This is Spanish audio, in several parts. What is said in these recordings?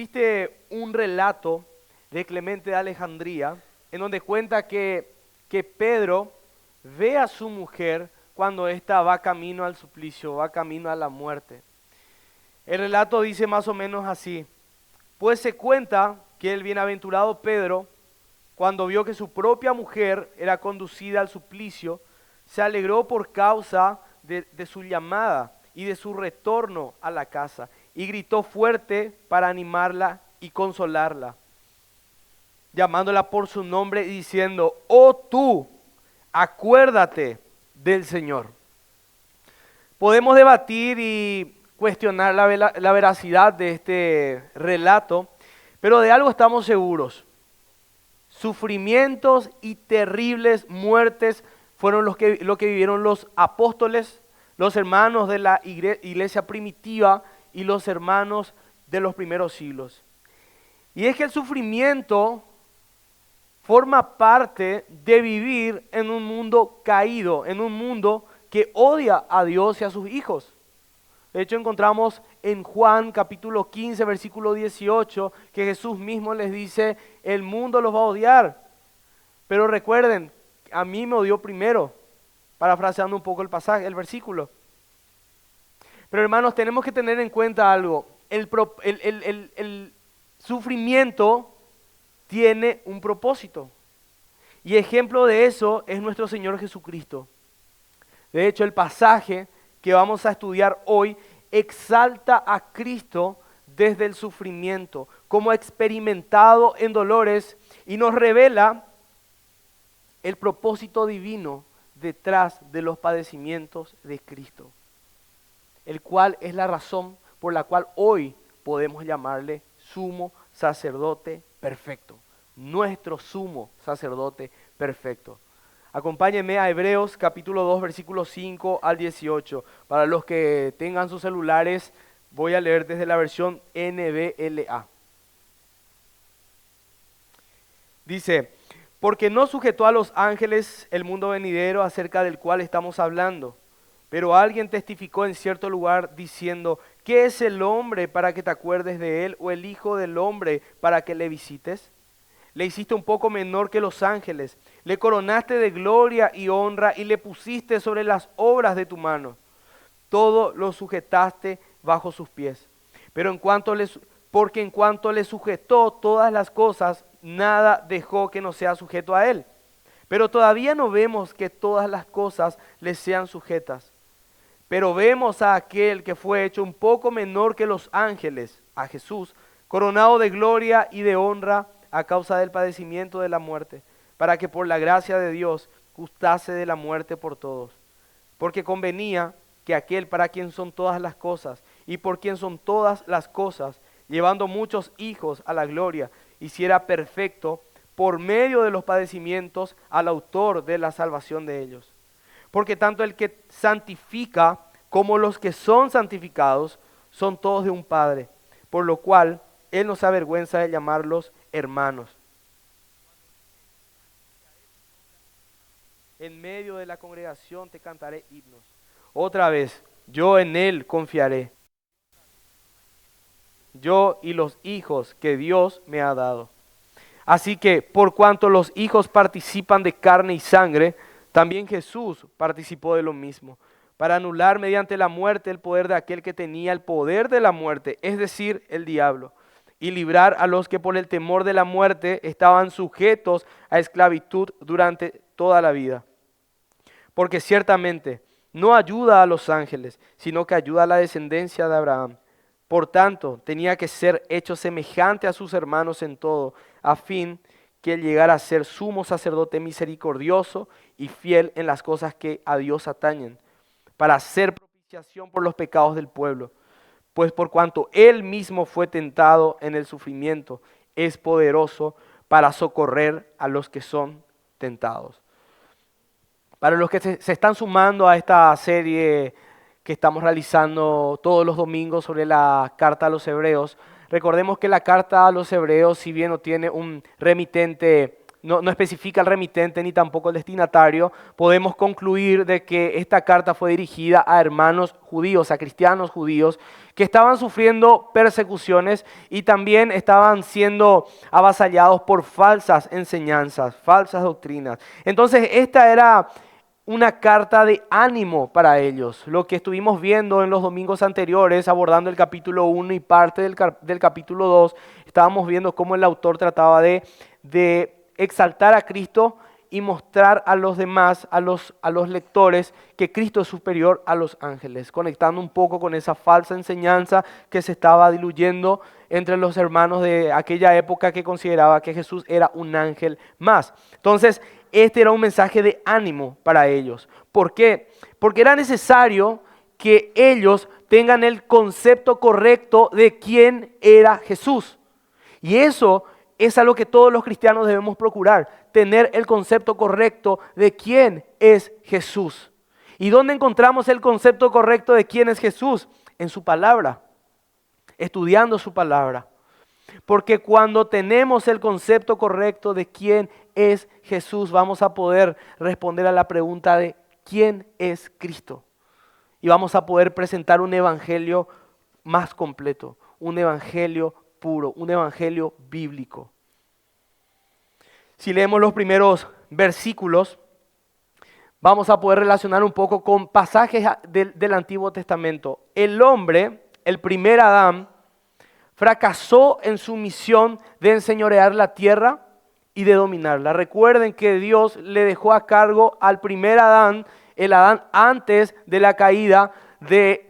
Existe un relato de Clemente de Alejandría en donde cuenta que Pedro ve a su mujer cuando ésta va camino al suplicio, va camino a la muerte. El relato dice más o menos así: pues se cuenta que el bienaventurado Pedro, cuando vio que su propia mujer era conducida al suplicio, se alegró por causa de su llamada y de su retorno a la casa, y gritó fuerte para animarla y consolarla, llamándola por su nombre y diciendo: oh tú, acuérdate del Señor. Podemos debatir y cuestionar la veracidad de este relato, pero de algo estamos seguros: sufrimientos y terribles muertes fueron lo que vivieron los apóstoles, los hermanos de la iglesia primitiva y los hermanos de los primeros siglos. Y es que el sufrimiento forma parte de vivir en un mundo caído, en un mundo que odia a Dios y a sus hijos. De hecho, encontramos en Juan capítulo 15, versículo 18, que Jesús mismo les dice: el mundo los va a odiar, pero recuerden, a mí me odió primero, parafraseando un poco el pasaje, el versículo. Pero hermanos, tenemos que tener en cuenta algo: el sufrimiento tiene un propósito, y ejemplo de eso es nuestro Señor Jesucristo. De hecho, el pasaje que vamos a estudiar hoy exalta a Cristo desde el sufrimiento, como experimentado en dolores, y nos revela el propósito divino detrás de los padecimientos de Cristo, el cual es la razón por la cual hoy podemos llamarle sumo sacerdote perfecto, nuestro sumo sacerdote perfecto. Acompáñenme a Hebreos capítulo 2, versículos 5 al 18. Para los que tengan sus celulares, voy a leer desde la versión NBLA. Dice: porque no sujetó a los ángeles el mundo venidero acerca del cual estamos hablando, pero alguien testificó en cierto lugar diciendo: ¿qué es el hombre para que te acuerdes de él, o el hijo del hombre para que le visites? Le hiciste un poco menor que los ángeles, le coronaste de gloria y honra y le pusiste sobre las obras de tu mano. Todo lo sujetaste bajo sus pies. Porque en cuanto le sujetó todas las cosas, nada dejó que no sea sujeto a él. Pero todavía no vemos que todas las cosas le sean sujetas. Pero vemos a aquel que fue hecho un poco menor que los ángeles, a Jesús, coronado de gloria y de honra a causa del padecimiento de la muerte, para que por la gracia de Dios gustase de la muerte por todos. Porque convenía que aquel para quien son todas las cosas, y por quien son todas las cosas, llevando muchos hijos a la gloria, hiciera perfecto por medio de los padecimientos al autor de la salvación de ellos. Porque tanto el que santifica como los que son santificados son todos de un Padre, por lo cual Él no se avergüenza de llamarlos hermanos. En medio de la congregación te cantaré himnos. Otra vez: yo en Él confiaré, yo y los hijos que Dios me ha dado. Así que, por cuanto los hijos participan de carne y sangre, también Jesús participó de lo mismo, para anular mediante la muerte el poder de aquel que tenía el poder de la muerte, es decir, el diablo, y librar a los que por el temor de la muerte estaban sujetos a esclavitud durante toda la vida. Porque ciertamente no ayuda a los ángeles, sino que ayuda a la descendencia de Abraham. Por tanto, tenía que ser hecho semejante a sus hermanos en todo, a fin que él llegara a ser sumo sacerdote misericordioso y fiel en las cosas que a Dios atañen, para hacer propiciación por los pecados del pueblo. Pues por cuanto él mismo fue tentado en el sufrimiento, es poderoso para socorrer a los que son tentados. Para los que se están sumando a esta serie que estamos realizando todos los domingos sobre la carta a los hebreos, recordemos que la carta a los hebreos, si bien no tiene un remitente no especifica el remitente ni tampoco el destinatario, podemos concluir de que esta carta fue dirigida a hermanos judíos, a cristianos judíos, que estaban sufriendo persecuciones y también estaban siendo avasallados por falsas enseñanzas, falsas doctrinas. Entonces, esta era una carta de ánimo para ellos. Lo que estuvimos viendo en los domingos anteriores, abordando el capítulo 1 y parte del capítulo 2, estábamos viendo cómo el autor trataba de exaltar a Cristo y mostrar a los demás, a los lectores, que Cristo es superior a los ángeles, conectando un poco con esa falsa enseñanza que se estaba diluyendo entre los hermanos de aquella época que consideraba que Jesús era un ángel más. Entonces, este era un mensaje de ánimo para ellos. ¿Por qué? Porque era necesario que ellos tengan el concepto correcto de quién era Jesús. Y eso es algo que todos los cristianos debemos procurar, tener el concepto correcto de quién es Jesús. ¿Y dónde encontramos el concepto correcto de quién es Jesús? En su palabra, estudiando su palabra. Porque cuando tenemos el concepto correcto de quién es Jesús, vamos a poder responder a la pregunta de quién es Cristo. Y vamos a poder presentar un evangelio más completo, un evangelio puro, un evangelio bíblico. Si leemos los primeros versículos, vamos a poder relacionar un poco con pasajes del Antiguo Testamento. El hombre, el primer Adán, fracasó en su misión de enseñorear la tierra y de dominarla. Recuerden que Dios le dejó a cargo al primer Adán, el Adán antes de la caída, de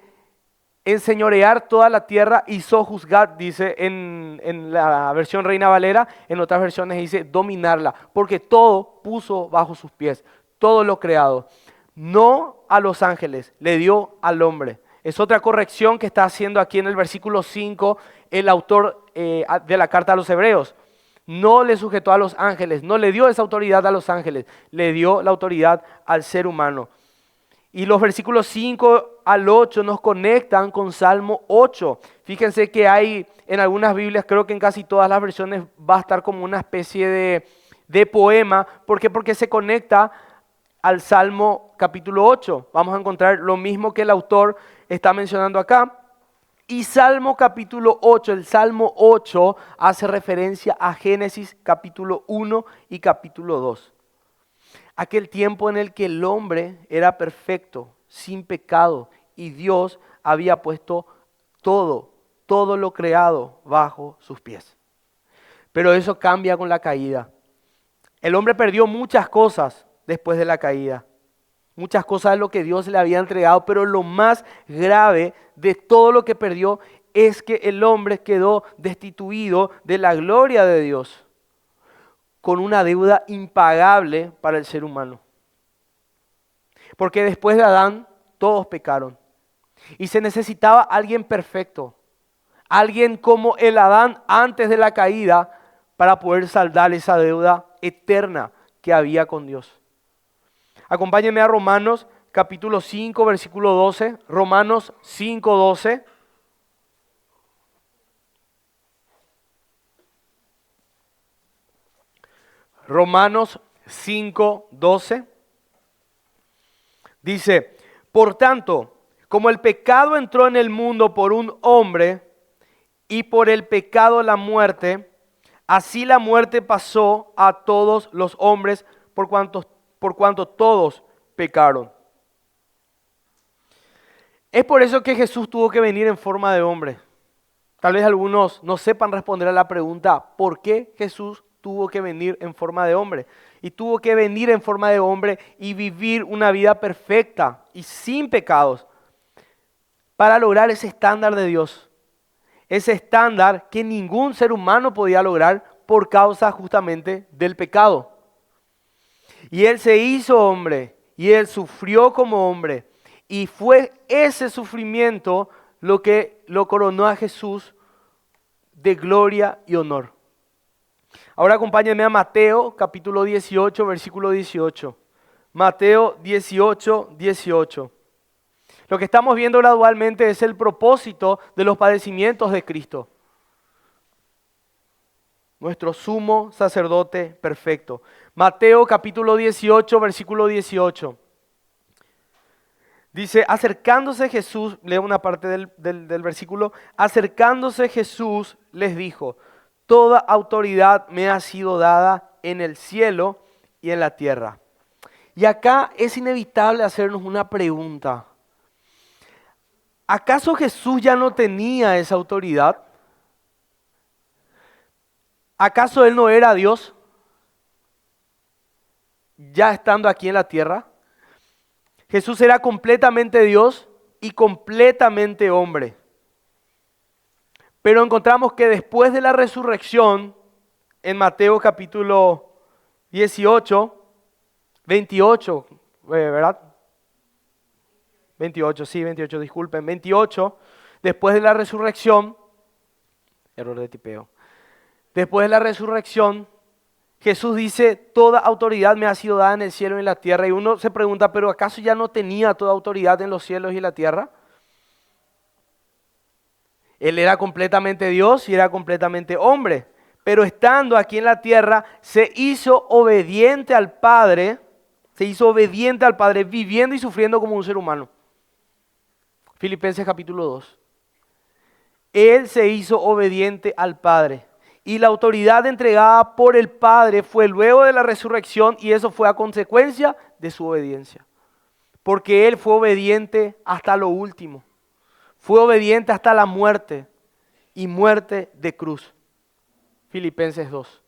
enseñorear toda la tierra y sojuzgar, dice en la versión Reina Valera, en otras versiones dice dominarla, porque todo puso bajo sus pies, todo lo creado. No a los ángeles, le dio al hombre. Es otra corrección que está haciendo aquí en el versículo 5 el autor de la carta a los Hebreos. No le sujetó a los ángeles, no le dio esa autoridad a los ángeles, le dio la autoridad al ser humano. Y los versículos 5 al 8 nos conectan con Salmo 8. Fíjense que hay en algunas Biblias, creo que en casi todas las versiones va a estar como una especie de poema. ¿Por qué? Porque se conecta al Salmo capítulo 8. Vamos a encontrar lo mismo que el autor está mencionando acá. Y Salmo capítulo 8, el Salmo 8 hace referencia a Génesis capítulo 1 y capítulo 2. Aquel tiempo en el que el hombre era perfecto, sin pecado, y Dios había puesto todo lo creado bajo sus pies. Pero eso cambia con la caída. El hombre perdió muchas cosas después de la caída. Muchas cosas de lo que Dios le había entregado, pero lo más grave de todo lo que perdió es que el hombre quedó destituido de la gloria de Dios, con una deuda impagable para el ser humano. Porque después de Adán, todos pecaron. Y se necesitaba alguien perfecto, alguien como el Adán antes de la caída, para poder saldar esa deuda eterna que había con Dios. Acompáñenme a Romanos capítulo 5, versículo 12. Romanos 5, 12. Romanos 5, 12. Dice, por tanto, como el pecado entró en el mundo por un hombre y por el pecado la muerte, así la muerte pasó a todos los hombres por cuanto todos pecaron. Es por eso que Jesús tuvo que venir en forma de hombre. Tal vez algunos no sepan responder a la pregunta, ¿por qué Jesús tuvo que venir en forma de hombre? Y tuvo que venir en forma de hombre y vivir una vida perfecta y sin pecados para lograr ese estándar de Dios. Ese estándar que ningún ser humano podía lograr por causa justamente del pecado. Y Él se hizo hombre y Él sufrió como hombre. Y fue ese sufrimiento lo que lo coronó a Jesús de gloria y honor. Ahora acompáñenme a Mateo capítulo 18, versículo 18. Mateo 18, 18. Lo que estamos viendo gradualmente es el propósito de los padecimientos de Cristo. nuestro sumo sacerdote perfecto. Mateo capítulo 18, versículo 18. Dice, acercándose Jesús, leo una parte del versículo, acercándose Jesús les dijo, toda autoridad me ha sido dada en el cielo y en la tierra. Y acá es inevitable hacernos una pregunta. ¿Acaso Jesús ya no tenía esa autoridad? ¿Acaso Él no era Dios ya estando aquí en la tierra? Jesús era completamente Dios y completamente hombre. Pero encontramos que después de la resurrección, en Mateo capítulo 18, 28, ¿verdad? 28, sí, 28, disculpen, 28, después de la resurrección, error de tipeo, después de la resurrección, Jesús dice, toda autoridad me ha sido dada en el cielo y en la tierra. Y uno se pregunta, ¿pero acaso ya no tenía toda autoridad en los cielos y en la tierra? Él era completamente Dios y era completamente hombre. Pero estando aquí en la tierra, se hizo obediente al Padre, viviendo y sufriendo como un ser humano. Filipenses capítulo 2. Él se hizo obediente al Padre. Y la autoridad entregada por el Padre fue luego de la resurrección y eso fue a consecuencia de su obediencia. Porque Él fue obediente hasta lo último. Fue obediente hasta la muerte y muerte de cruz. Filipenses 2.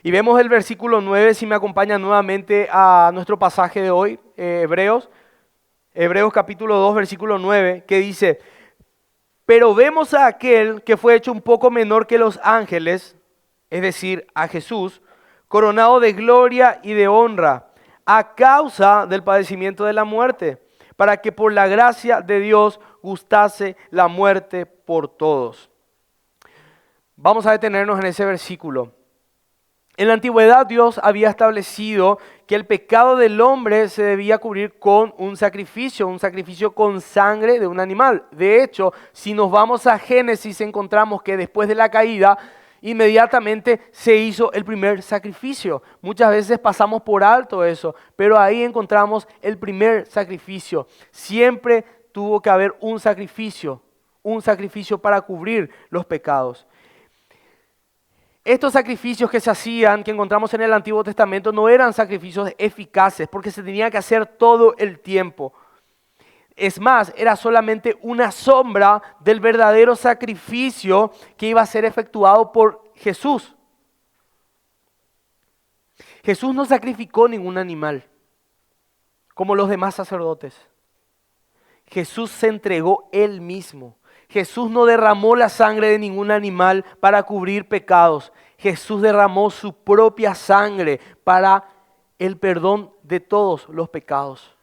Y vemos el versículo 9, si me acompaña nuevamente a nuestro pasaje de hoy, Hebreos capítulo 2, versículo 9, que dice, pero vemos a aquel que fue hecho un poco menor que los ángeles, es decir, a Jesús, coronado de gloria y de honra, a causa del padecimiento de la muerte, para que por la gracia de Dios gustase la muerte por todos. Vamos a detenernos en ese versículo. En la antigüedad Dios había establecido que el pecado del hombre se debía cubrir con un sacrificio con sangre de un animal. De hecho, si nos vamos a Génesis encontramos que después de la caída inmediatamente se hizo el primer sacrificio. Muchas veces pasamos por alto eso, pero ahí encontramos el primer sacrificio. Siempre tuvo que haber un sacrificio para cubrir los pecados. Estos sacrificios que se hacían, que encontramos en el Antiguo Testamento, no eran sacrificios eficaces porque se tenía que hacer todo el tiempo. Es más, era solamente una sombra del verdadero sacrificio que iba a ser efectuado por Jesús. Jesús no sacrificó ningún animal como los demás sacerdotes. Jesús se entregó Él mismo. Jesús no derramó la sangre de ningún animal para cubrir pecados. Jesús derramó su propia sangre para el perdón de todos los pecados.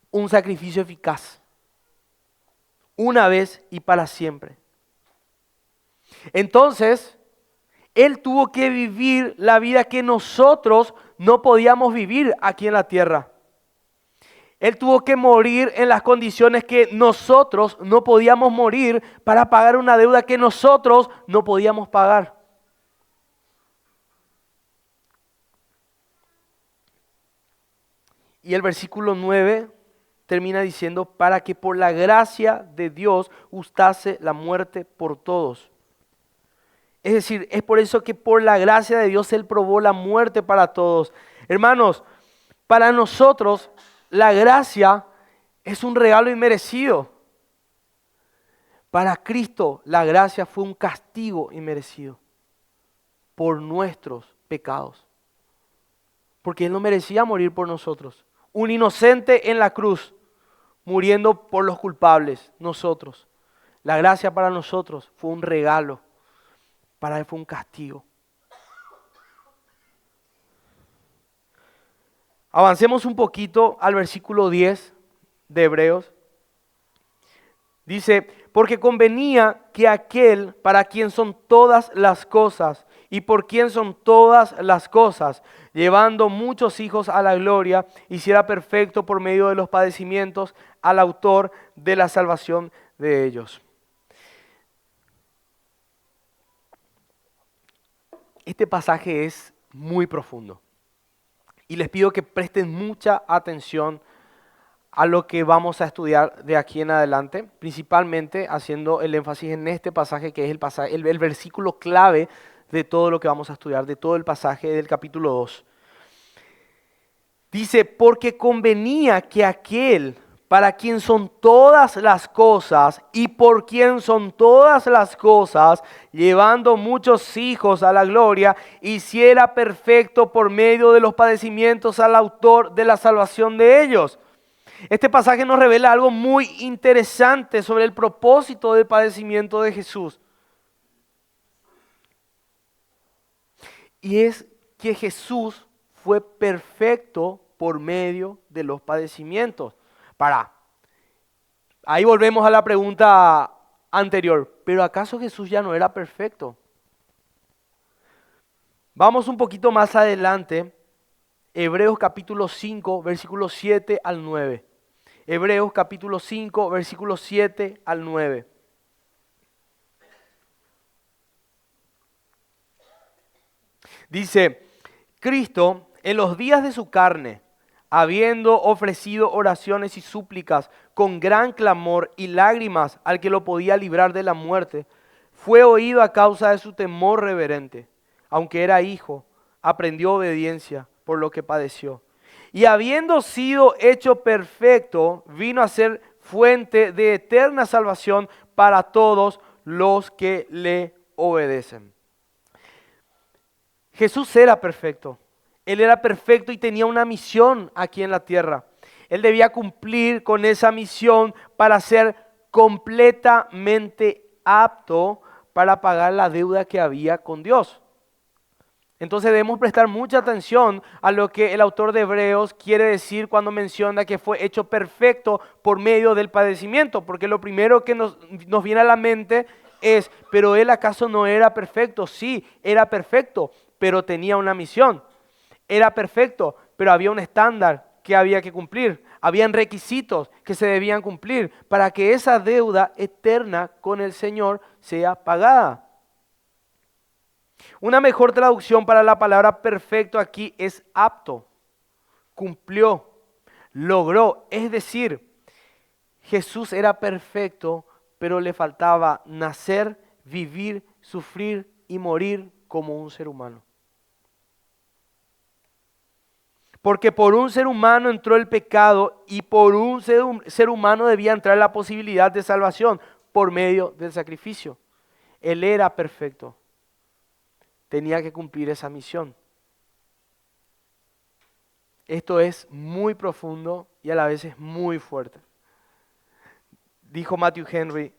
Un sacrificio eficaz. Una vez y para siempre. Entonces, Él tuvo que vivir la vida que nosotros no podíamos vivir aquí en la tierra. Él tuvo que morir en las condiciones que nosotros no podíamos morir para pagar una deuda que nosotros no podíamos pagar. Y el versículo 9 termina diciendo, para que por la gracia de Dios gustase la muerte por todos. Es decir, es por eso que por la gracia de Dios Él probó la muerte para todos. Hermanos, para nosotros la gracia es un regalo inmerecido. Para Cristo la gracia fue un castigo inmerecido por nuestros pecados. Porque Él no merecía morir por nosotros. Un inocente en la cruz, muriendo por los culpables, nosotros. La gracia para nosotros fue un regalo, para Él fue un castigo. Avancemos un poquito al versículo 10 de Hebreos. Dice, porque convenía que aquel para quien son todas las cosas y por quien son todas las cosas, llevando muchos hijos a la gloria, hiciera perfecto por medio de los padecimientos al autor de la salvación de ellos. Este pasaje es muy profundo y les pido que presten mucha atención a lo que vamos a estudiar de aquí en adelante, principalmente haciendo el énfasis en este pasaje que es el versículo clave de todo lo que vamos a estudiar, de todo el pasaje del capítulo 2. Dice, porque convenía que aquel para quien son todas las cosas y por quien son todas las cosas, llevando muchos hijos a la gloria, hiciera perfecto por medio de los padecimientos al autor de la salvación de ellos. Este pasaje nos revela algo muy interesante sobre el propósito del padecimiento de Jesús. Y es que Jesús fue perfecto por medio de los padecimientos. Ahí volvemos a la pregunta anterior. ¿Pero acaso Jesús ya no era perfecto? Vamos un poquito más adelante. Hebreos capítulo 5, versículos 7 al 9. Hebreos capítulo 5, versículos 7 al 9. Dice, Cristo en los días de su carne, habiendo ofrecido oraciones y súplicas con gran clamor y lágrimas al que lo podía librar de la muerte, fue oído a causa de su temor reverente. Aunque era hijo, aprendió obediencia por lo que padeció. Y habiendo sido hecho perfecto, vino a ser fuente de eterna salvación para todos los que le obedecen. Jesús era perfecto. Él era perfecto y tenía una misión aquí en la tierra. Él debía cumplir con esa misión para ser completamente apto para pagar la deuda que había con Dios. Entonces debemos prestar mucha atención a lo que el autor de Hebreos quiere decir cuando menciona que fue hecho perfecto por medio del padecimiento, porque lo primero que nos viene a la mente es, ¿pero él acaso no era perfecto? Sí, era perfecto, pero tenía una misión. Era perfecto, pero había un estándar que había que cumplir. Habían requisitos que se debían cumplir para que esa deuda eterna con el Señor sea pagada. Una mejor traducción para la palabra perfecto aquí es apto, cumplió, logró. Es decir, Jesús era perfecto, pero le faltaba nacer, vivir, sufrir y morir como un ser humano. Porque por un ser humano entró el pecado y por un ser humano debía entrar la posibilidad de salvación por medio del sacrificio. Él era perfecto. Tenía que cumplir esa misión. Esto es muy profundo y a la vez es muy fuerte. Dijo Matthew Henry,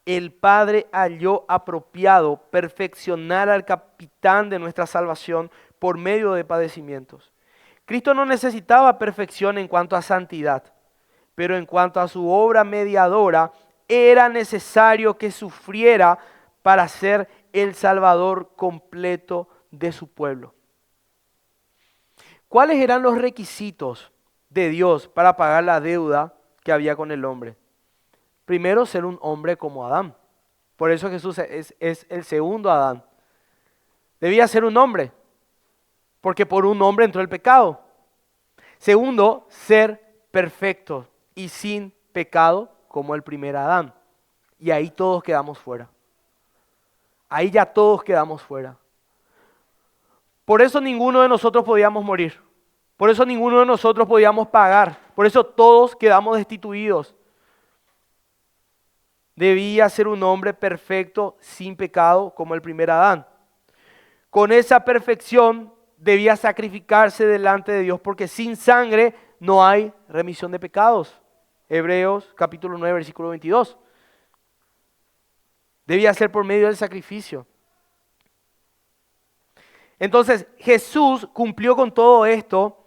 el Padre halló apropiado perfeccionar al capitán de nuestra salvación por medio de padecimientos. Cristo no necesitaba perfección en cuanto a santidad, pero en cuanto a su obra mediadora, era necesario que sufriera para ser el Salvador completo de su pueblo. ¿Cuáles eran los requisitos de Dios para pagar la deuda que había con el hombre? Primero, ser un hombre como Adán. Por eso Jesús es el segundo Adán. Debía ser un hombre, porque por un hombre entró el pecado. Segundo, ser perfecto y sin pecado como el primer Adán. Y ahí todos quedamos fuera. Ahí ya todos quedamos fuera. Por eso ninguno de nosotros podíamos morir. Por eso ninguno de nosotros podíamos pagar. Por eso todos quedamos destituidos. Debía ser un hombre perfecto, sin pecado, como el primer Adán. Con esa perfección debía sacrificarse delante de Dios, porque sin sangre no hay remisión de pecados. Hebreos capítulo 9, versículo 22. Debía ser por medio del sacrificio. Entonces Jesús cumplió con todo esto.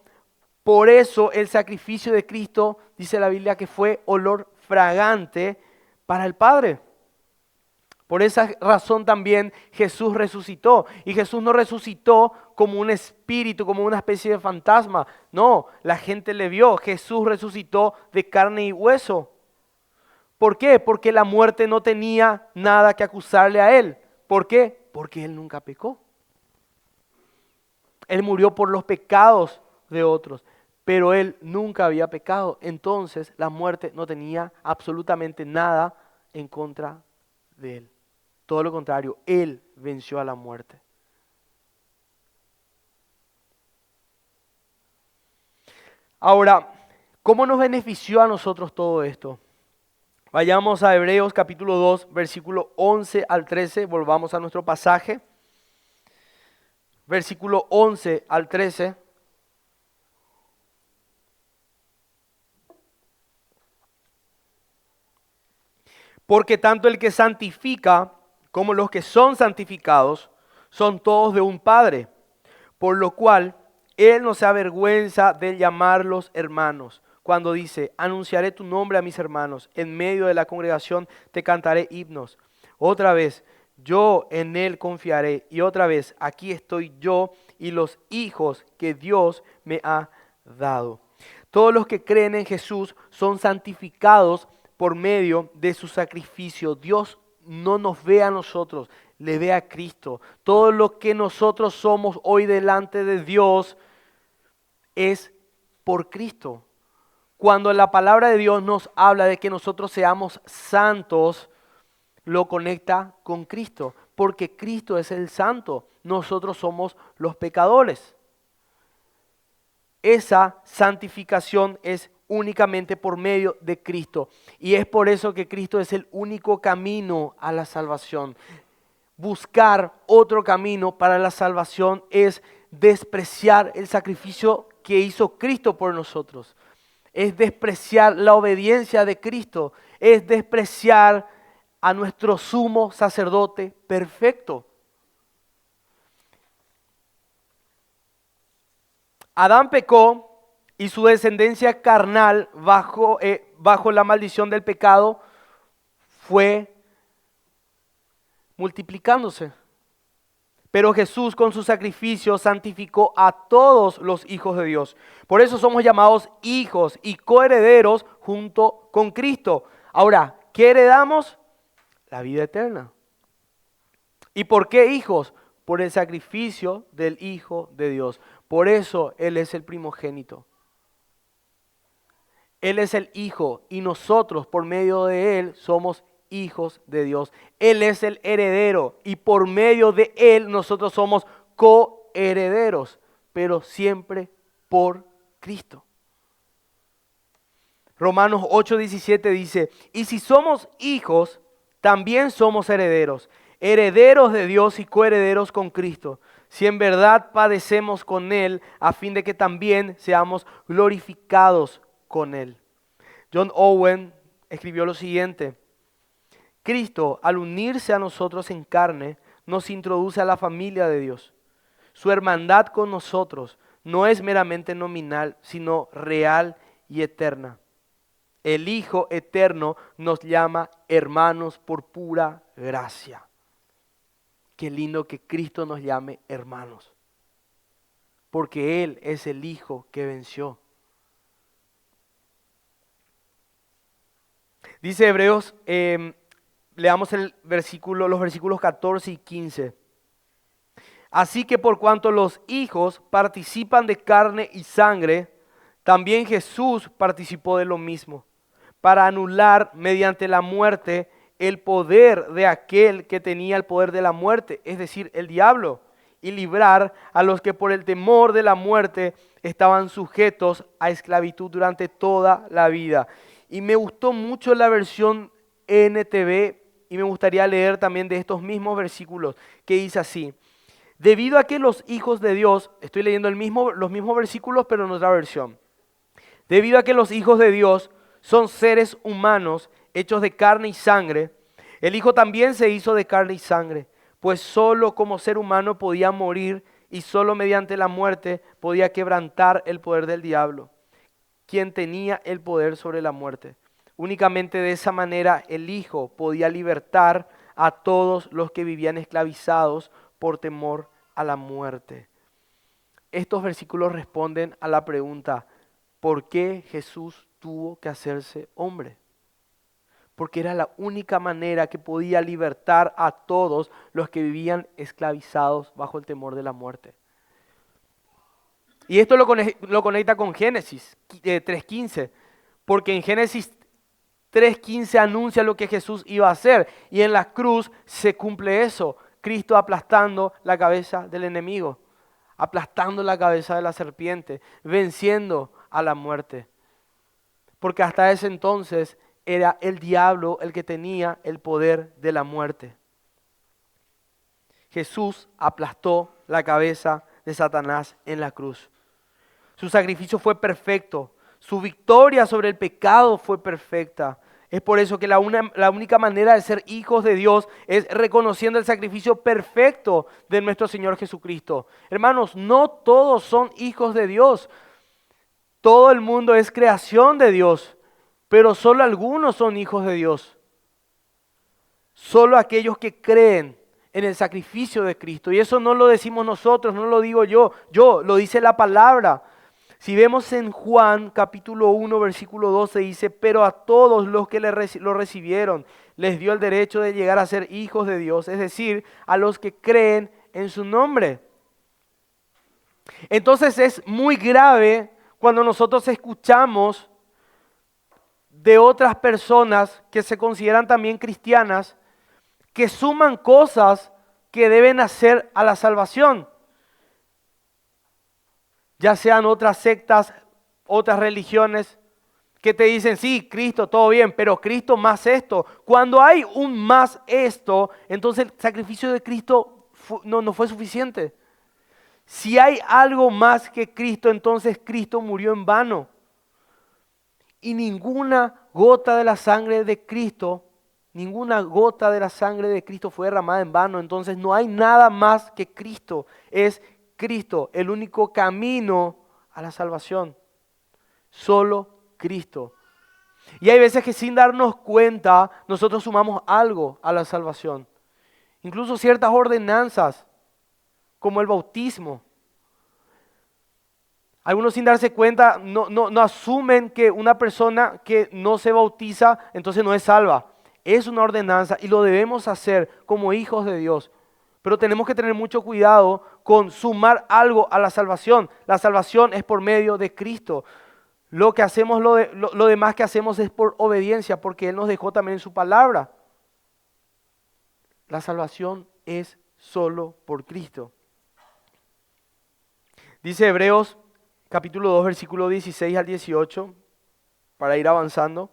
Por eso el sacrificio de Cristo, dice la Biblia, que fue olor fragante para el Padre. Por esa razón también Jesús resucitó. Y Jesús no resucitó como un espíritu, como una especie de fantasma. No, la gente le vio. Jesús resucitó de carne y hueso. ¿Por qué? Porque la muerte no tenía nada que acusarle a él. ¿Por qué? Porque él nunca pecó. Él murió por los pecados de otros, pero Él nunca había pecado. Entonces la muerte no tenía absolutamente nada en contra de Él. Todo lo contrario, Él venció a la muerte. Ahora, ¿cómo nos benefició a nosotros todo esto? Vayamos a Hebreos capítulo 2, versículo 11 al 13, volvamos a nuestro pasaje. Versículo 11 al 13. Porque tanto el que santifica como los que son santificados son todos de un Padre, por lo cual Él no se avergüenza de llamarlos hermanos. Cuando dice, anunciaré tu nombre a mis hermanos, en medio de la congregación te cantaré himnos. Otra vez, yo en Él confiaré. Y otra vez, aquí estoy yo y los hijos que Dios me ha dado. Todos los que creen en Jesús son santificados por medio de su sacrificio. Dios no nos ve a nosotros, le ve a Cristo. Todo lo que nosotros somos hoy delante de Dios es por Cristo. Cuando la palabra de Dios nos habla de que nosotros seamos santos, lo conecta con Cristo, porque Cristo es el santo, nosotros somos los pecadores. Esa santificación es únicamente por medio de Cristo. Y es por eso que Cristo es el único camino a la salvación. Buscar otro camino para la salvación es despreciar el sacrificio que hizo Cristo por nosotros. Es despreciar la obediencia de Cristo. Es despreciar a nuestro sumo sacerdote perfecto. Adán pecó y su descendencia carnal bajo la maldición del pecado fue multiplicándose. Pero Jesús con su sacrificio santificó a todos los hijos de Dios. Por eso somos llamados hijos y coherederos junto con Cristo. Ahora, ¿qué heredamos? La vida eterna. ¿Y por qué hijos? Por el sacrificio del Hijo de Dios. Por eso Él es el primogénito. Él es el Hijo y nosotros por medio de Él somos hijos de Dios. Él es el heredero y por medio de Él nosotros somos coherederos, pero siempre por Cristo. Romanos 8:17 dice, y si somos hijos, también somos herederos, herederos de Dios y coherederos con Cristo, si en verdad padecemos con Él, a fin de que también seamos glorificados con Él. John Owen escribió lo siguiente, Cristo, al unirse a nosotros en carne, nos introduce a la familia de Dios. Su hermandad con nosotros no es meramente nominal, sino real y eterna. El Hijo eterno nos llama hermanos por pura gracia. Qué lindo que Cristo nos llame hermanos, porque Él es el Hijo que venció. Dice Hebreos, leamos los versículos 14 y 15. Así que por cuanto los hijos participan de carne y sangre, también Jesús participó de lo mismo, para anular mediante la muerte el poder de aquel que tenía el poder de la muerte, es decir, el diablo, y librar a los que por el temor de la muerte estaban sujetos a esclavitud durante toda la vida. Y me gustó mucho la versión NTV y me gustaría leer también de estos mismos versículos que dice así. Debido a que los hijos de Dios, estoy leyendo los mismos versículos pero en otra versión. Debido a que los hijos de Dios son seres humanos hechos de carne y sangre, el Hijo también se hizo de carne y sangre, pues solo como ser humano podía morir y solo mediante la muerte podía quebrantar el poder del diablo, quien tenía el poder sobre la muerte. Únicamente de esa manera el Hijo podía libertar a todos los que vivían esclavizados por temor a la muerte. Estos versículos responden a la pregunta, ¿por qué Jesús tuvo que hacerse hombre? Porque era la única manera que podía libertar a todos los que vivían esclavizados bajo el temor de la muerte. Y esto lo conecta con Génesis 3:15, porque en Génesis 3:15 anuncia lo que Jesús iba a hacer, y en la cruz se cumple eso, Cristo aplastando la cabeza del enemigo, aplastando la cabeza de la serpiente, venciendo a la muerte. Porque hasta ese entonces era el diablo el que tenía el poder de la muerte. Jesús aplastó la cabeza de Satanás en la cruz. Su sacrificio fue perfecto. Su victoria sobre el pecado fue perfecta. Es por eso que la única manera de ser hijos de Dios es reconociendo el sacrificio perfecto de nuestro Señor Jesucristo. Hermanos, no todos son hijos de Dios. Todo el mundo es creación de Dios, pero solo algunos son hijos de Dios. Solo aquellos que creen en el sacrificio de Cristo. Y eso no lo decimos nosotros, no lo digo yo, lo dice la palabra. Si vemos en Juan capítulo 1 versículo 12 dice, pero a todos los que lo recibieron les dio el derecho de llegar a ser hijos de Dios, es decir, a los que creen en su nombre. Entonces es muy grave cuando nosotros escuchamos de otras personas que se consideran también cristianas, que suman cosas que deben hacer a la salvación. Ya sean otras sectas, otras religiones, que te dicen, sí, Cristo, todo bien, pero Cristo más esto. Cuando hay un más esto, entonces el sacrificio de Cristo no fue suficiente. Si hay algo más que Cristo, entonces Cristo murió en vano. Y ninguna gota de la sangre de Cristo fue derramada en vano. Entonces no hay nada más que Cristo. Es Cristo, el único camino a la salvación. Solo Cristo. Y hay veces que sin darnos cuenta, nosotros sumamos algo a la salvación. Incluso ciertas ordenanzas, como el bautismo. Algunos sin darse cuenta no asumen que una persona que no se bautiza, entonces no es salva. Es una ordenanza y lo debemos hacer como hijos de Dios. Pero tenemos que tener mucho cuidado con sumar algo a la salvación. La salvación es por medio de Cristo. Lo que hacemos, lo demás que hacemos es por obediencia, porque Él nos dejó también en su palabra. La salvación es solo por Cristo. Dice Hebreos capítulo 2, versículo 16 al 18, para ir avanzando.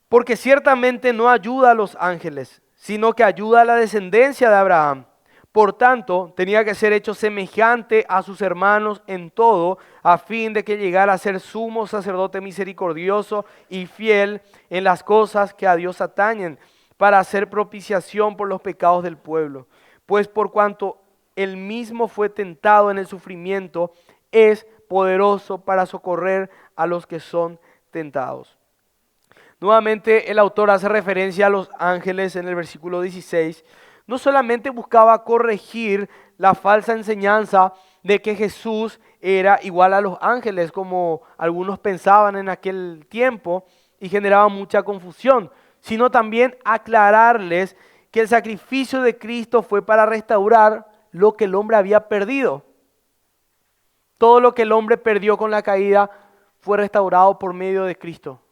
Porque ciertamente no ayuda a los ángeles, sino que ayuda a la descendencia de Abraham. Por tanto, tenía que ser hecho semejante a sus hermanos en todo, a fin de que llegara a ser sumo sacerdote misericordioso y fiel en las cosas que a Dios atañen, para hacer propiciación por los pecados del pueblo. Pues por cuanto él mismo fue tentado en el sufrimiento, es poderoso para socorrer a los que son tentados. Nuevamente el autor hace referencia a los ángeles en el versículo 16. No solamente buscaba corregir la falsa enseñanza de que Jesús era igual a los ángeles, como algunos pensaban en aquel tiempo y generaba mucha confusión, sino también aclararles que el sacrificio de Cristo fue para restaurar lo que el hombre había perdido. Todo lo que el hombre perdió con la caída fue restaurado por medio de Cristo.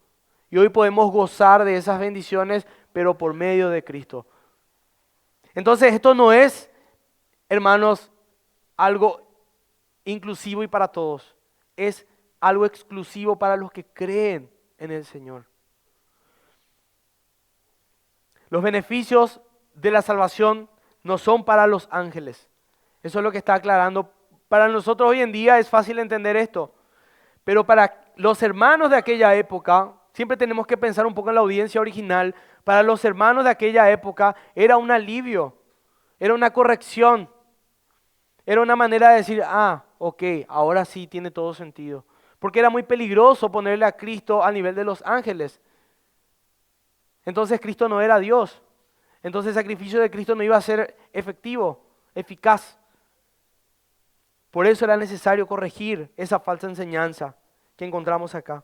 Y hoy podemos gozar de esas bendiciones, pero por medio de Cristo. Entonces esto no es, hermanos, algo inclusivo y para todos. Es algo exclusivo para los que creen en el Señor. Los beneficios de la salvación no son para los ángeles. Eso es lo que está aclarando. Para nosotros hoy en día es fácil entender esto, pero para los hermanos de aquella época, siempre tenemos que pensar un poco en la audiencia original. Para los hermanos de aquella época era un alivio, era una corrección, era una manera de decir, ok, ahora sí tiene todo sentido. Porque era muy peligroso ponerle a Cristo al nivel de los ángeles. Entonces Cristo no era Dios. Entonces el sacrificio de Cristo no iba a ser efectivo, eficaz. Por eso era necesario corregir esa falsa enseñanza que encontramos acá.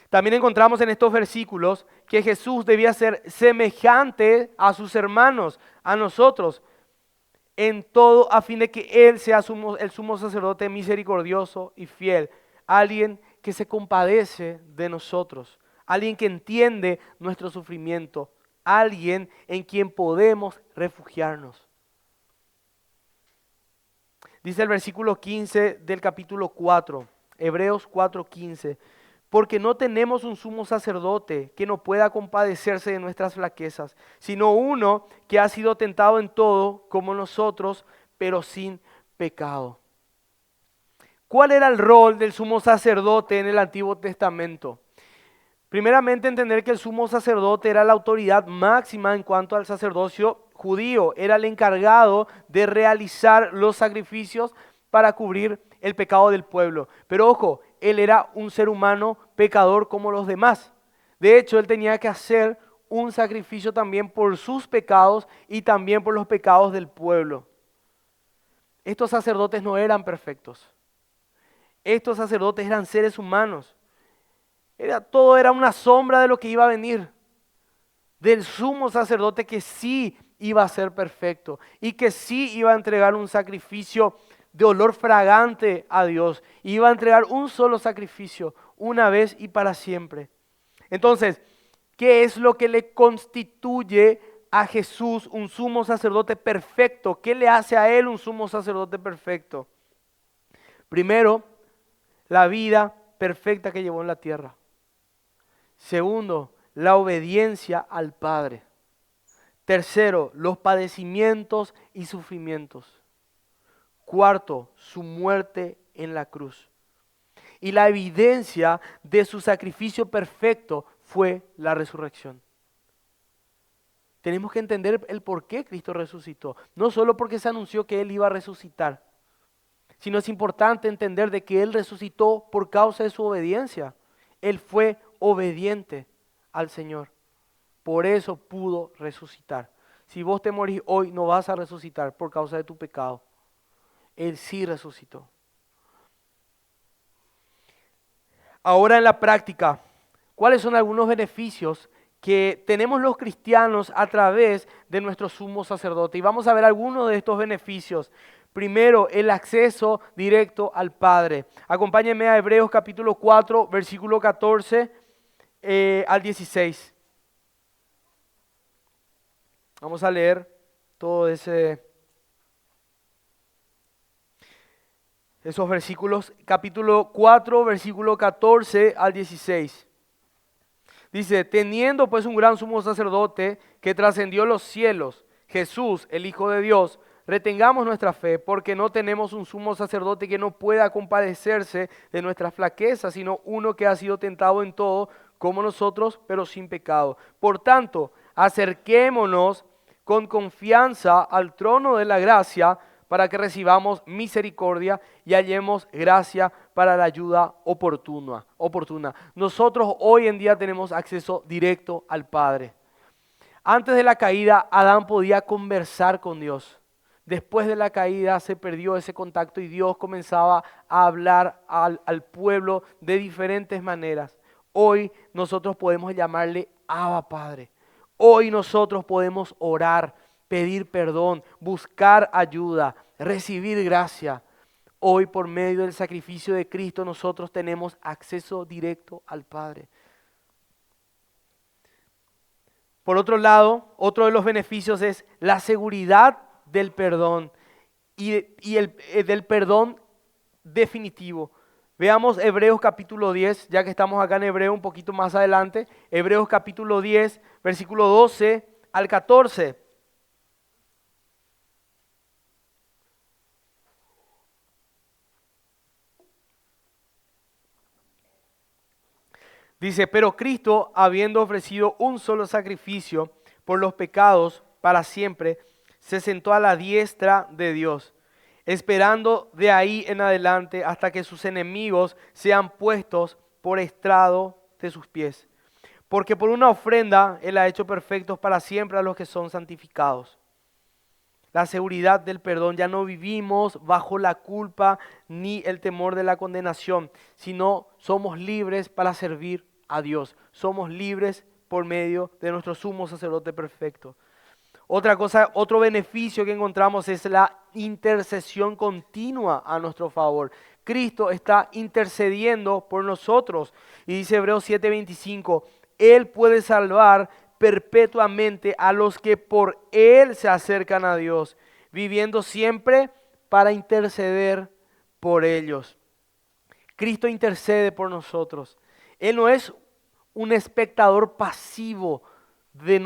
También encontramos en estos versículos que Jesús debía ser semejante a sus hermanos, a nosotros. en todo a fin de que Él sea el sumo sacerdote misericordioso y fiel, alguien que se compadece de nosotros, alguien que entiende nuestro sufrimiento, alguien en quien podemos refugiarnos. Dice el versículo 15 del capítulo 4, Hebreos 4:15, porque no tenemos un sumo sacerdote que no pueda compadecerse de nuestras flaquezas, sino uno que ha sido tentado en todo como nosotros, pero sin pecado. ¿Cuál era el rol del sumo sacerdote en el Antiguo Testamento? Primeramente, entender que el sumo sacerdote era la autoridad máxima en cuanto al sacerdocio judío. Era el encargado de realizar los sacrificios para cubrir el pecado del pueblo. Pero ojo, él era un ser humano pecador como los demás. De hecho, él tenía que hacer un sacrificio también por sus pecados y también por los pecados del pueblo. Estos sacerdotes no eran perfectos. Estos sacerdotes eran seres humanos. Todo era una sombra de lo que iba a venir. Del sumo sacerdote que sí iba a ser perfecto y que sí iba a entregar un sacrificio de olor fragante a Dios. Iba a entregar un solo sacrificio, una vez y para siempre. Entonces, ¿qué es lo que le constituye a Jesús un sumo sacerdote perfecto? ¿Qué le hace a él un sumo sacerdote perfecto? Primero, la vida perfecta que llevó en la tierra. Segundo, la obediencia al Padre. Tercero, los padecimientos y sufrimientos. Cuarto, su muerte en la cruz. Y la evidencia de su sacrificio perfecto fue la resurrección. Tenemos que entender el por qué Cristo resucitó. No solo porque se anunció que Él iba a resucitar, sino es importante entender de que Él resucitó por causa de su obediencia. Él fue obediente al Señor. Por eso pudo resucitar. Si vos te morís hoy, no vas a resucitar por causa de tu pecado. Él sí resucitó. Ahora en la práctica, ¿cuáles son algunos beneficios que tenemos los cristianos a través de nuestro sumo sacerdote? Y vamos a ver algunos de estos beneficios. Primero, el acceso directo al Padre. Acompáñenme a Hebreos capítulo 4, versículo 14 al 16. Vamos a leer todo esos versículos, capítulo 4, versículo 14 al 16. Dice, teniendo pues un gran sumo sacerdote que trascendió los cielos, Jesús, el Hijo de Dios, retengamos nuestra fe, porque no tenemos un sumo sacerdote que no pueda compadecerse de nuestras flaquezas, sino uno que ha sido tentado en todo, como nosotros, pero sin pecado. Por tanto, acerquémonos con confianza al trono de la gracia, para que recibamos misericordia y hallemos gracia para la ayuda oportuna. Nosotros hoy en día tenemos acceso directo al Padre. Antes de la caída, Adán podía conversar con Dios. Después de la caída se perdió ese contacto y Dios comenzaba a hablar al pueblo de diferentes maneras. Hoy nosotros podemos llamarle Abba Padre. Hoy nosotros podemos orar, pedir perdón, buscar ayuda, recibir gracia. Hoy por medio del sacrificio de Cristo nosotros tenemos acceso directo al Padre. Por otro lado, otro de los beneficios es la seguridad del perdón y del perdón definitivo. Veamos Hebreos capítulo 10, ya que estamos acá en Hebreo un poquito más adelante. Hebreos capítulo 10, versículo 12 al 14. Dice, pero Cristo, habiendo ofrecido un solo sacrificio por los pecados para siempre, se sentó a la diestra de Dios, esperando de ahí en adelante hasta que sus enemigos sean puestos por estrado de sus pies. Porque por una ofrenda Él ha hecho perfectos para siempre a los que son santificados. La seguridad del perdón, ya no vivimos bajo la culpa ni el temor de la condenación, sino somos libres para servir a Dios. Somos libres por medio de nuestro sumo sacerdote perfecto. Otra cosa, otro beneficio que encontramos es la intercesión continua a nuestro favor. Cristo está intercediendo por nosotros. Y dice Hebreos 7:25, Él puede salvar perpetuamente a los que por Él se acercan a Dios, viviendo siempre para interceder por ellos. Cristo intercede por nosotros. Él no es un espectador pasivo de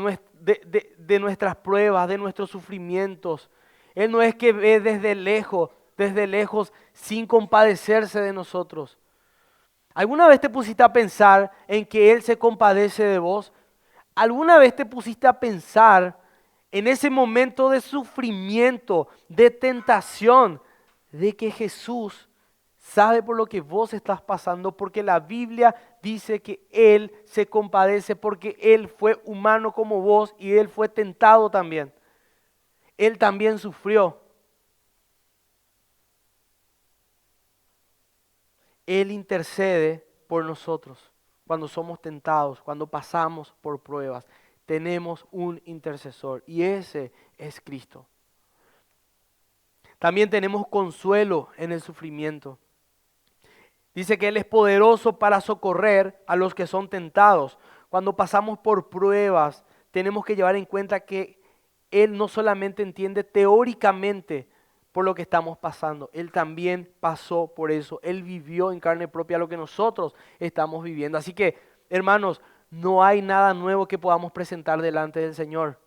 nuestras pruebas, de nuestros sufrimientos. Él no es que ve desde lejos, sin compadecerse de nosotros. ¿Alguna vez te pusiste a pensar en que Él se compadece de vos? ¿Alguna vez te pusiste a pensar en ese momento de sufrimiento, de tentación, de que Jesús sabe por lo que vos estás pasando? Porque la Biblia dice que Él se compadece porque Él fue humano como vos y Él fue tentado también. Él también sufrió. Él intercede por nosotros cuando somos tentados, cuando pasamos por pruebas. Tenemos un intercesor y ese es Cristo. También tenemos consuelo en el sufrimiento. Dice que Él es poderoso para socorrer a los que son tentados. Cuando pasamos por pruebas, tenemos que llevar en cuenta que Él no solamente entiende teóricamente por lo que estamos pasando, Él también pasó por eso. Él vivió en carne propia lo que nosotros estamos viviendo. Así que, hermanos, no hay nada nuevo que podamos presentar delante del Señor.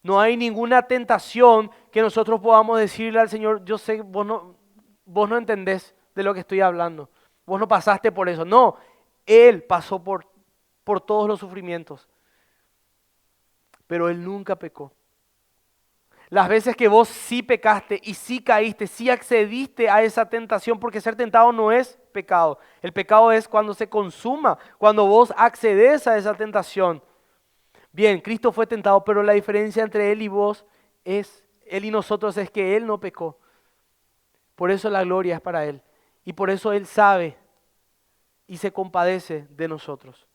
No hay ninguna tentación que nosotros podamos decirle al Señor, yo sé, vos no entendés de lo que estoy hablando. Vos no pasaste por eso. No, Él pasó por todos los sufrimientos. Pero Él nunca pecó. Las veces que vos sí pecaste y sí caíste, sí accediste a esa tentación, porque ser tentado no es pecado. El pecado es cuando se consuma, cuando vos accedes a esa tentación. Bien, Cristo fue tentado, pero la diferencia entre Él y vos Él y nosotros es que Él no pecó. Por eso la gloria es para Él. Y por eso Él sabe y se compadece de nosotros.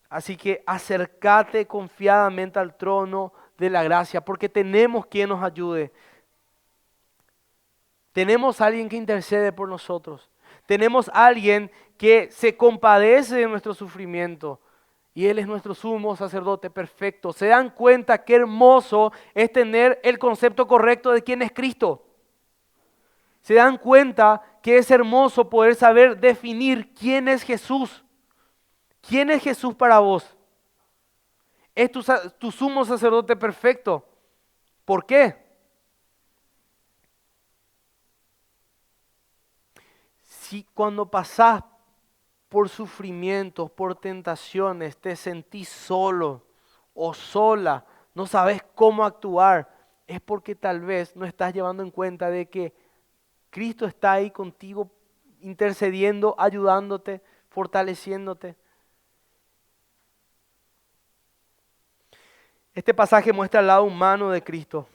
Así que acércate confiadamente al trono de la gracia, porque tenemos quien nos ayude. Tenemos a alguien que intercede por nosotros. Tenemos a alguien que se compadece de nuestro sufrimiento. Y Él es nuestro sumo sacerdote perfecto. ¿Se dan cuenta qué hermoso es tener el concepto correcto de quién es Cristo? ¿Se dan cuenta que es hermoso poder saber definir quién es Jesús? ¿Quién es Jesús para vos? Es tu sumo sacerdote perfecto. ¿Por qué? Si cuando pasás por sufrimientos, por tentaciones, te sentís solo o sola, no sabes cómo actuar, es porque tal vez no estás llevando en cuenta de que Cristo está ahí contigo, intercediendo, ayudándote, fortaleciéndote. Este pasaje muestra el lado humano de Cristo.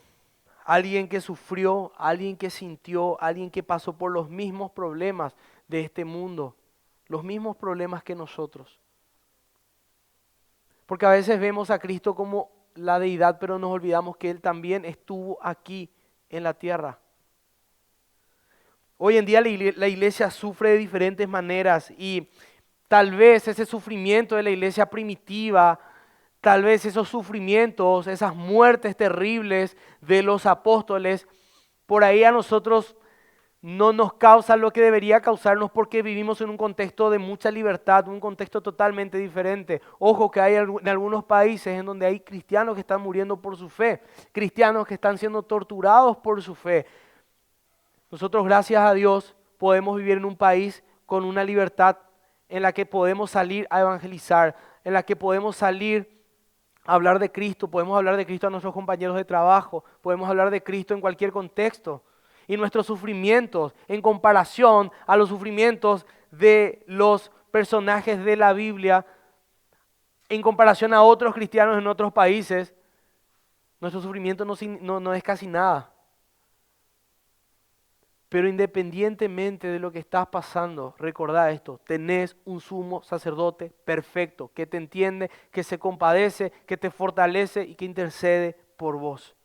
Alguien que sufrió, alguien que sintió, alguien que pasó por los mismos problemas de este mundo, los mismos problemas que nosotros. Porque a veces vemos a Cristo como la deidad, pero nos olvidamos que Él también estuvo aquí en la tierra. Hoy en día la iglesia sufre de diferentes maneras y tal vez ese sufrimiento de la iglesia primitiva, tal vez esos sufrimientos, esas muertes terribles de los apóstoles, por ahí a nosotros no nos causa lo que debería causarnos porque vivimos en un contexto de mucha libertad, un contexto totalmente diferente. Ojo que hay en algunos países en donde hay cristianos que están muriendo por su fe, cristianos que están siendo torturados por su fe. Nosotros, gracias a Dios, podemos vivir en un país con una libertad en la que podemos salir a evangelizar, en la que podemos salir a hablar de Cristo, podemos hablar de Cristo a nuestros compañeros de trabajo, podemos hablar de Cristo en cualquier contexto. Y nuestros sufrimientos, en comparación a los sufrimientos de los personajes de la Biblia, en comparación a otros cristianos en otros países, nuestro sufrimiento no es casi nada. Pero independientemente de lo que estás pasando, recordá esto, tenés un sumo sacerdote perfecto, que te entiende, que se compadece, que te fortalece y que intercede por vos.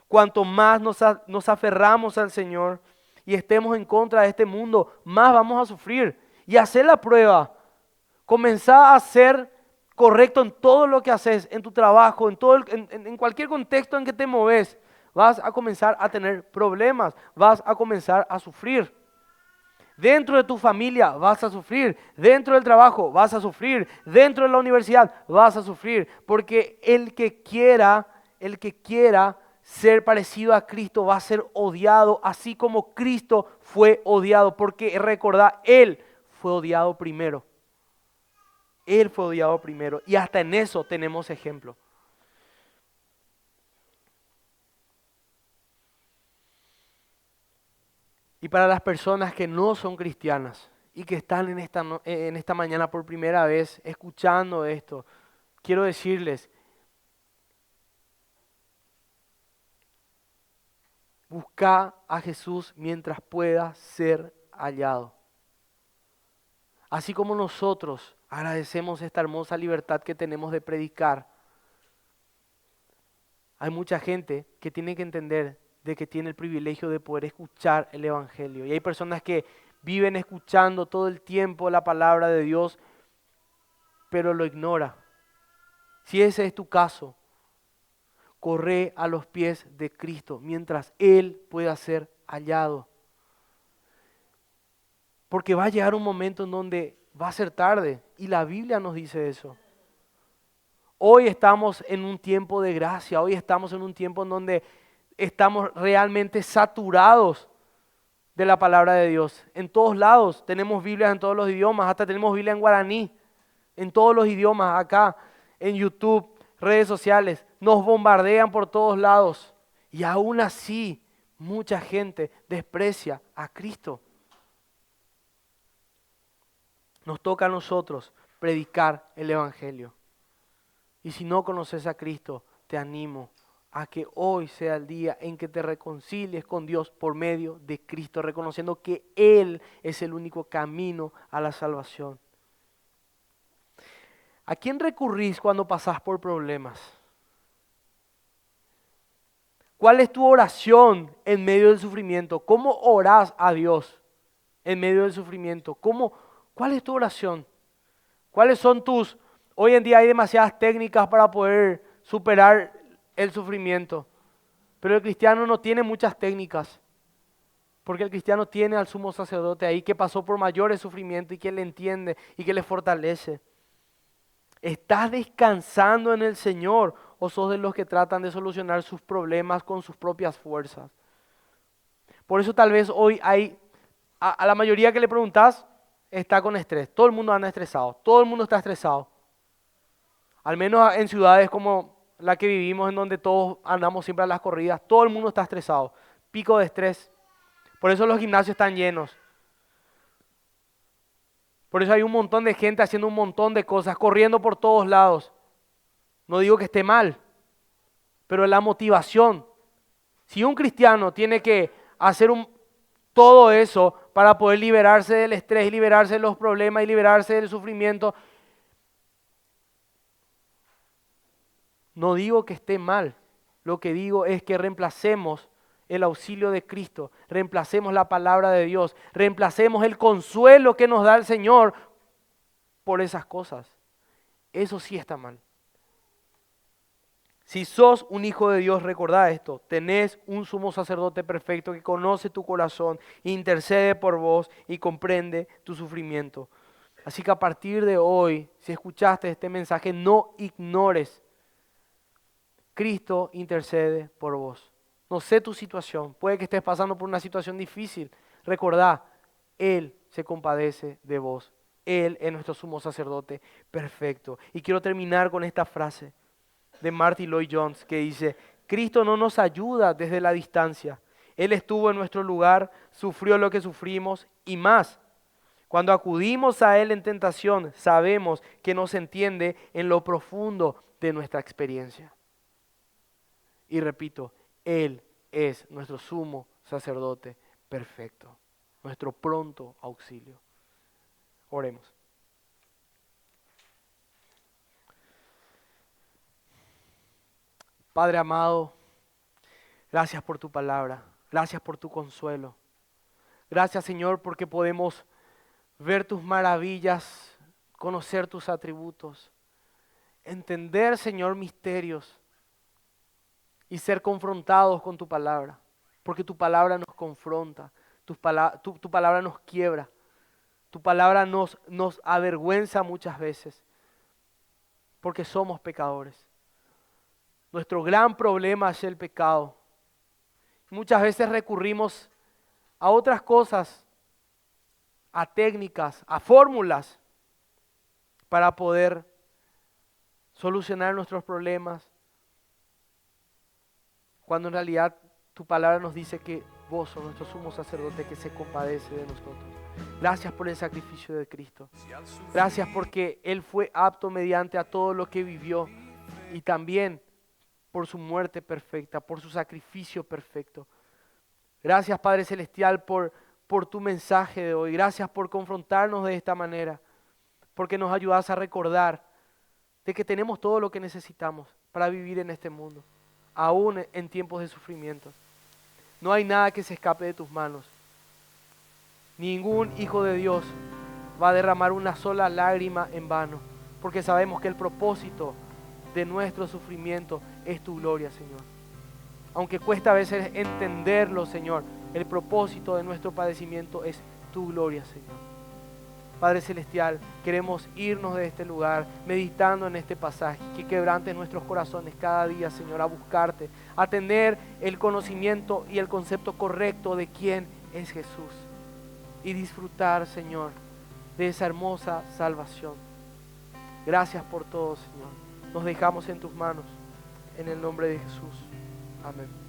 Cuanto más nos aferramos al Señor y estemos en contra de este mundo, más vamos a sufrir. Y hacer la prueba, comenzá a ser correcto en todo lo que haces, en tu trabajo, en cualquier contexto en que te moves. Vas a comenzar a tener problemas, vas a comenzar a sufrir. Dentro de tu familia vas a sufrir, dentro del trabajo vas a sufrir, dentro de la universidad vas a sufrir, porque el que quiera ser parecido a Cristo va a ser odiado, así como Cristo fue odiado, porque recordá, Él fue odiado primero. Él fue odiado primero y hasta en eso tenemos ejemplo. Y para las personas que no son cristianas y que están en esta mañana por primera vez escuchando esto, quiero decirles, busca a Jesús mientras pueda ser hallado. Así como nosotros agradecemos esta hermosa libertad que tenemos de predicar, hay mucha gente que tiene que entender de que tiene el privilegio de poder escuchar el Evangelio. Y hay personas que viven escuchando todo el tiempo la palabra de Dios, pero lo ignora. Si ese es tu caso, corre a los pies de Cristo mientras Él pueda ser hallado. Porque va a llegar un momento en donde va a ser tarde y la Biblia nos dice eso. Hoy estamos en un tiempo de gracia, hoy estamos en un tiempo en donde estamos realmente saturados de la palabra de Dios. En todos lados tenemos Biblias en todos los idiomas, hasta tenemos Biblia en guaraní, en todos los idiomas, acá, en YouTube, redes sociales, nos bombardean por todos lados. Y aún así, mucha gente desprecia a Cristo. Nos toca a nosotros predicar el Evangelio. Y si no conoces a Cristo, te animo a que hoy sea el día en que te reconcilies con Dios por medio de Cristo, reconociendo que Él es el único camino a la salvación. ¿A quién recurrís cuando pasás por problemas? ¿Cuál es tu oración en medio del sufrimiento? ¿Cómo orás a Dios en medio del sufrimiento? ¿Cuál es tu oración? ¿Cuáles son tus... Hoy en día hay demasiadas técnicas para poder superar el sufrimiento, pero el cristiano no tiene muchas técnicas, porque el cristiano tiene al sumo sacerdote ahí que pasó por mayores sufrimientos y que le entiende y que le fortalece. ¿Estás descansando en el Señor o sos de los que tratan de solucionar sus problemas con sus propias fuerzas? Por eso tal vez hoy hay, a la mayoría que le preguntás, está con estrés. Todo el mundo anda estresado, todo el mundo está estresado. Al menos en ciudades como la que vivimos, en donde todos andamos siempre a las corridas, todo el mundo está estresado, pico de estrés. Por eso los gimnasios están llenos. Por eso hay un montón de gente haciendo un montón de cosas, corriendo por todos lados. No digo que esté mal, pero la motivación. Si un cristiano tiene que hacer todo eso para poder liberarse del estrés, y liberarse de los problemas y liberarse del sufrimiento, no digo que esté mal. Lo que digo es que reemplacemos el auxilio de Cristo, reemplacemos la palabra de Dios, reemplacemos el consuelo que nos da el Señor por esas cosas. Eso sí está mal. Si sos un hijo de Dios, recordá esto, tenés un sumo sacerdote perfecto que conoce tu corazón, intercede por vos y comprende tu sufrimiento. Así que a partir de hoy, si escuchaste este mensaje, no ignores. Cristo intercede por vos. No sé tu situación, puede que estés pasando por una situación difícil. Recordá, Él se compadece de vos. Él es nuestro sumo sacerdote perfecto. Y quiero terminar con esta frase de Martyn Lloyd-Jones que dice: Cristo no nos ayuda desde la distancia. Él estuvo en nuestro lugar, sufrió lo que sufrimos y más. Cuando acudimos a Él en tentación, sabemos que nos entiende en lo profundo de nuestra experiencia. Y repito, Él es nuestro sumo sacerdote perfecto, nuestro pronto auxilio. Oremos. Padre amado, gracias por tu palabra, gracias por tu consuelo. Gracias, Señor, porque podemos ver tus maravillas, conocer tus atributos, entender, Señor, misterios y ser confrontados con tu palabra, porque tu palabra nos confronta, tu palabra nos quiebra, tu palabra nos avergüenza muchas veces, porque somos pecadores. Nuestro gran problema es el pecado. Muchas veces recurrimos a otras cosas, a técnicas, a fórmulas para poder solucionar nuestros problemas, cuando en realidad tu palabra nos dice que vos sos nuestro sumo sacerdote que se compadece de nosotros. Gracias por el sacrificio de Cristo. Gracias porque Él fue apto mediante a todo lo que vivió y también por su muerte perfecta, por su sacrificio perfecto. Gracias, Padre Celestial, por tu mensaje de hoy. Gracias por confrontarnos de esta manera, porque nos ayudas a recordar de que tenemos todo lo que necesitamos para vivir en este mundo, aún en tiempos de sufrimiento. No hay nada que se escape de tus manos. Ningún hijo de Dios va a derramar una sola lágrima en vano, porque sabemos que el propósito de nuestro sufrimiento es tu gloria, Señor. Aunque cuesta a veces entenderlo, Señor, el propósito de nuestro padecimiento es tu gloria, Señor. Padre Celestial, queremos irnos de este lugar meditando en este pasaje, que quebrantes nuestros corazones cada día, Señor, a buscarte, a tener el conocimiento y el concepto correcto de quién es Jesús y disfrutar, Señor, de esa hermosa salvación. Gracias por todo, Señor. Nos dejamos en tus manos, en el nombre de Jesús. Amén.